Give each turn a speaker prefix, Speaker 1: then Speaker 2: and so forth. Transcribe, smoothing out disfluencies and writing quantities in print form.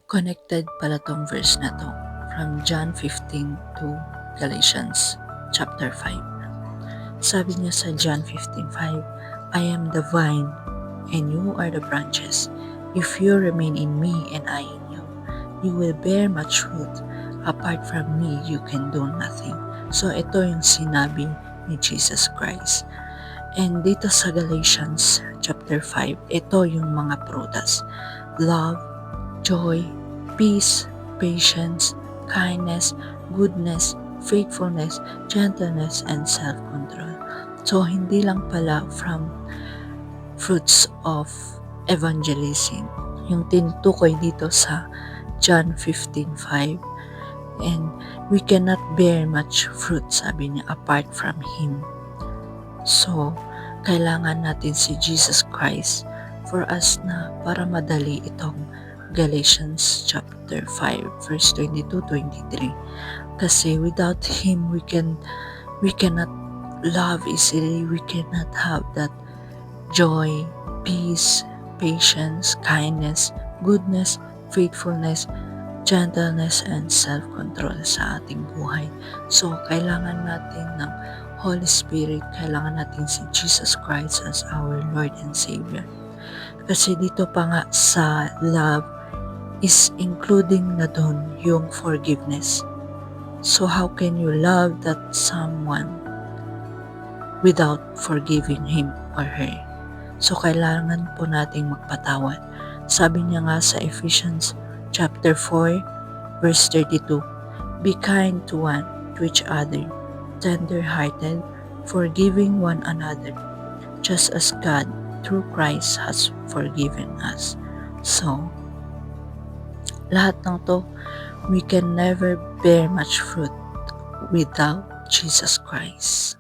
Speaker 1: Connected pala tong verse na to from John 15 to Galatians chapter 5. Sabi niya sa John 15:5, I am the vine and you are the branches. If you remain in me and I in you, you will bear much fruit. Apart from me, you can do nothing. So ito yung sinabi ni Jesus Christ. And dito sa Galatians chapter 5, ito yung mga prutas. Love, joy, peace, patience, kindness, goodness, faithfulness, gentleness, and self-control. So, hindi lang pala from fruits of evangelism yung tinutukoy dito sa John 15:5. And we cannot bear much fruit, sabi niya, apart from Him. So, kailangan natin si Jesus Christ for us na para madali itong Galatians chapter 5 verse 22-23. Kasi without Him, we cannot love easily. We cannot have that joy, peace, patience, kindness, goodness, faithfulness, gentleness, and self-control sa ating buhay. So, kailangan natin ng Holy Spirit, kailangan natin si Jesus Christ as our Lord and Savior. Kasi dito pa nga sa love is including na doon yung forgiveness. So, how can you love that someone without forgiving him or her? So, kailangan po nating magpatawad. Sabi niya nga sa Ephesians chapter 4, verse 32, Be kind to each other, tender-hearted, forgiving one another, just as God, through Christ, has forgiven us. So, lahat ng to, we can never bear much fruit without Jesus Christ.